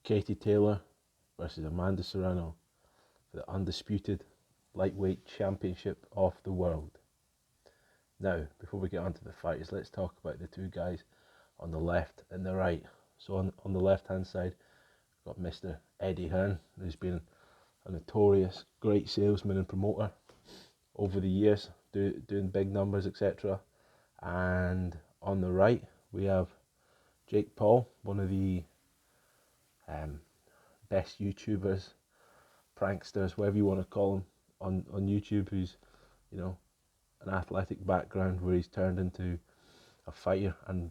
Katie Taylor versus Amanda Serrano for the undisputed lightweight championship of the world. Now, before we get on to the fights, let's talk about the two guys on the left and the right. So on the left hand side, we've got Mr. Eddie Hearn, who's been a notorious great salesman and promoter over the years, doing big numbers, etc. And on the right, we have Jake Paul, one of the best YouTubers, pranksters, whatever you want to call him, on YouTube, who's, an athletic background where he's turned into a fighter and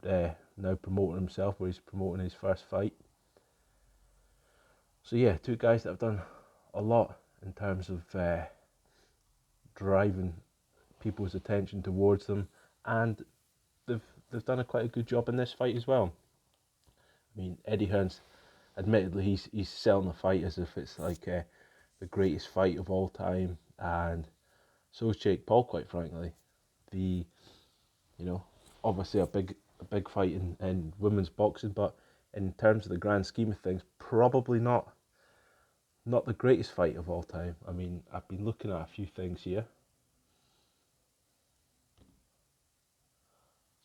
now promoting himself, where he's promoting his first fight. So yeah, two guys that have done a lot in terms of driving people's attention towards them, and they've done quite a good job in this fight as well. I mean, Eddie Hearn's, admittedly, he's selling the fight as if it's like the greatest fight of all time, and so is Jake Paul, quite frankly. Obviously a big fight in women's boxing, but in terms of the grand scheme of things, probably not the greatest fight of all time. I mean, I've been looking at a few things here.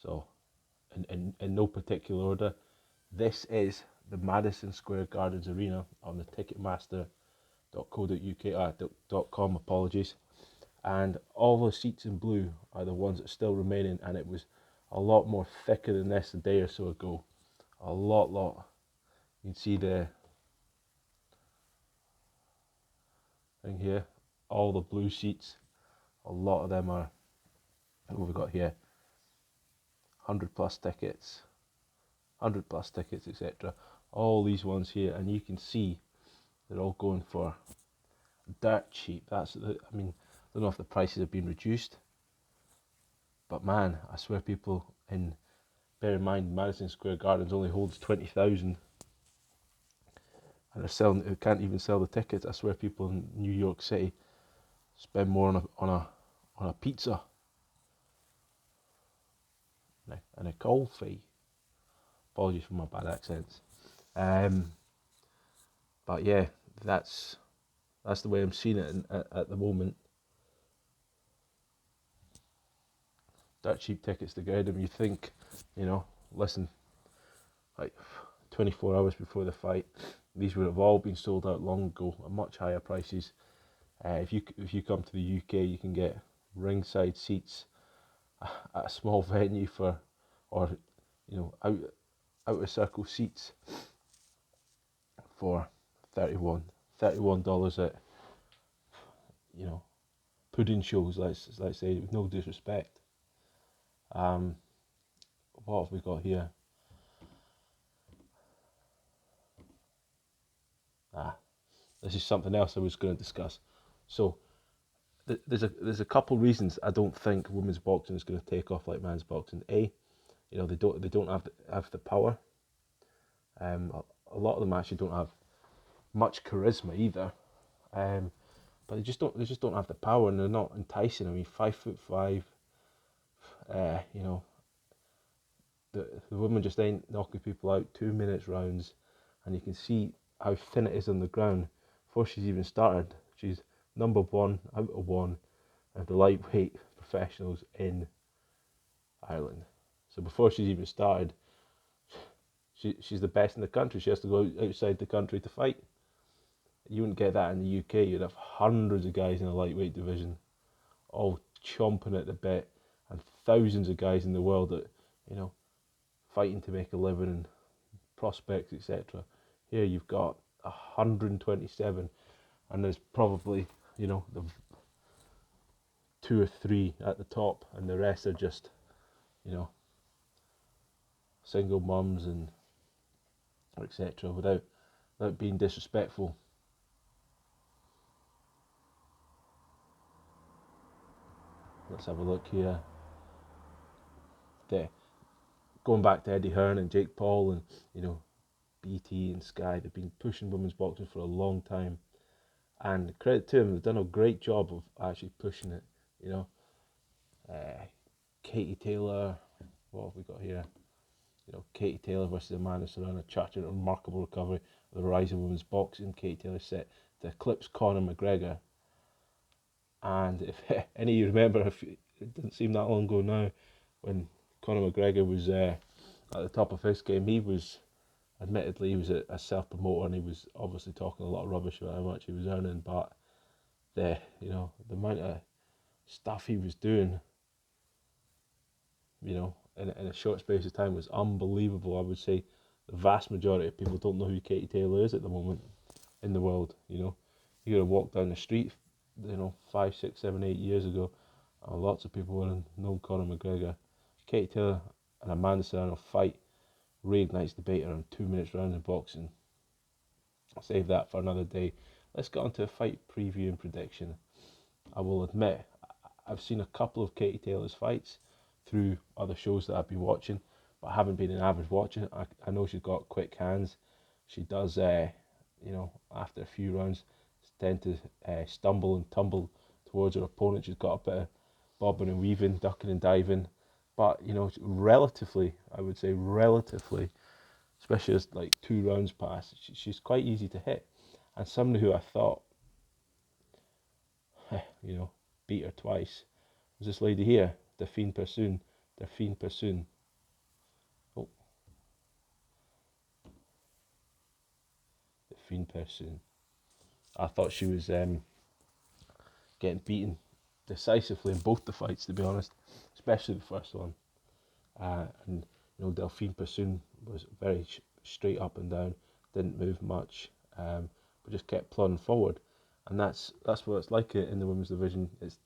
So, in no particular order, this is the Madison Square Gardens Arena on the Ticketmaster.co.uk.com, apologies. And all the seats in blue are the ones that are still remaining, and it was a lot more thicker than this a day or so ago. A lot. You can see the thing here, all the blue seats, a lot of them are, what we've got here, 100 plus tickets, etc. All these ones here, and you can see they're all going for dirt cheap. I don't know if the prices have been reduced, but man, I swear people bear in mind, Madison Square Gardens only holds 20,000, and they can't even sell the tickets. I swear people in New York City spend more on a pizza and a coffee. Apologies for my bad accents. But yeah, that's the way I'm seeing it at the moment. Dirt cheap tickets to get them. You think, listen, like 24 hours before the fight, these would have all been sold out long ago at much higher prices. If you come to the UK, you can get ringside seats at a small venue out of circle seats for $31 at pudding shows. Let's say, with no disrespect. What have we got here? This is something else I was going to discuss. So there's a couple reasons I don't think women's boxing is going to take off like men's boxing. They don't have the power. A lot of them actually don't have much charisma either. But they just don't have the power, and they're not enticing. I mean, 5'5", the women just ain't knocking people out 2 minutes rounds, and you can see how thin it is on the ground. Before she's even started, she's number 1 out of 1 of the lightweight professionals in Ireland. So before she's even started, she's the best in the country. She has to go outside the country to fight. You wouldn't get that in the UK. You'd have hundreds of guys in the lightweight division, all chomping at the bit, and thousands of guys in the world that, fighting to make a living and prospects, etc. Here you've got 127, and there's probably, the 2 or 3 at the top, and the rest are just, single mums and etc. Without being disrespectful. Let's have a look here. There. Going back to Eddie Hearn and Jake Paul and, BT and Sky, they've been pushing women's boxing for a long time. And credit to them, they've done a great job of actually pushing it, Katie Taylor, what have we got here? Katie Taylor versus Amanda Serrano, charting a remarkable recovery of the rise of women's boxing. Katie Taylor set to eclipse Conor McGregor. And if any of you remember, it didn't seem that long ago now, when Conor McGregor was at the top of his game, admittedly, he was a self-promoter, and he was obviously talking a lot of rubbish about how much he was earning, but the amount of stuff he was doing, in a short space of time was unbelievable. I would say the vast majority of people don't know who Katie Taylor is at the moment in the world. You could have walked down the street, 5, 6, 7, 8 years ago, and lots of people would have known Conor McGregor. Katie Taylor and Amanda Serrano fight reignites debate around 2 minutes round in boxing. I'll save that for another day. Let's get on to a fight preview and prediction. I will admit, I've seen a couple of Katie Taylor's fights through other shows that I've been watching, but I haven't been an avid watcher. I know she's got quick hands. She does, after a few rounds, tend to stumble and tumble towards her opponent. She's got a bit of bobbing and weaving, ducking and diving, but relatively, I would say relatively, especially as like 2 rounds pass, she's quite easy to hit. And somebody who I thought, beat her twice was this lady here, Delphine Persoon. Delphine Persoon. Oh, Delphine Persoon. I thought she was getting beaten decisively in both the fights, to be honest, especially the first one. And Delphine Persoon was very straight up and down, didn't move much, but just kept plodding forward. And that's what it's like in the women's division. It's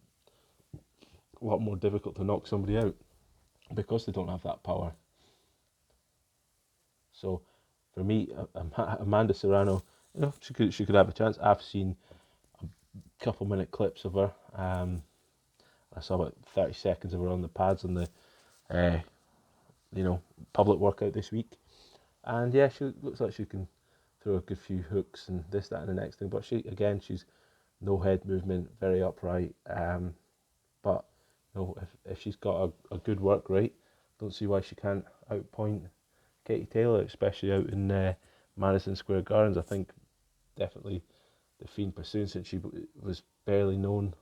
a lot more difficult to knock somebody out because they don't have that power. So for me, Amanda Serrano, she could have a chance. I've seen a couple minute clips of her. I saw about 30 seconds of her on the pads on the public workout this week, and yeah, she looks like she can throw a good few hooks and this, that, and the next thing. But she's no head movement, very upright. But if she's got a good work rate, don't see why she can't outpoint Katie Taylor, especially out in Madison Square Gardens. I think definitely the Fiend Pursuing, since she was barely known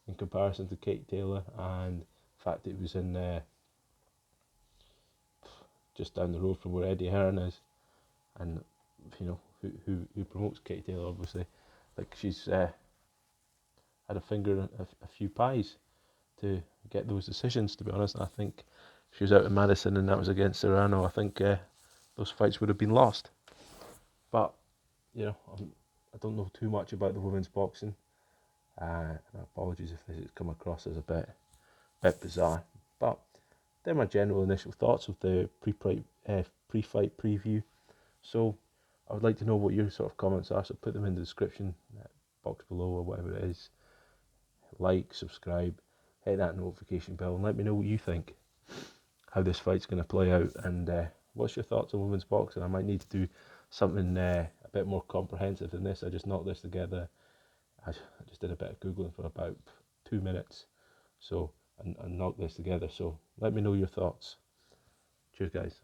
in comparison to Katie Taylor, and the fact it was in just down the road from where Eddie Hearn is, and who promotes Katie Taylor, obviously, like she's had a finger in a few pies to get those decisions, to be honest. And I think if she was out in Madison and that was against Serrano, I think those fights would have been lost. But I don't know too much about the women's boxing. Apologies if this has come across as a bit bizarre, but they're my general initial thoughts of the pre-fight preview. So I would like to know what your sort of comments are. So put them in the description box below or whatever it is. Like, subscribe, hit that notification bell, and let me know what you think, how this fight's going to play out, and what's your thoughts on women's boxing. I might need to do something a bit more comprehensive than this. I just knocked this together. I just did a bit of Googling for about 2 minutes, so and knocked this together. So let me know your thoughts. Cheers, guys.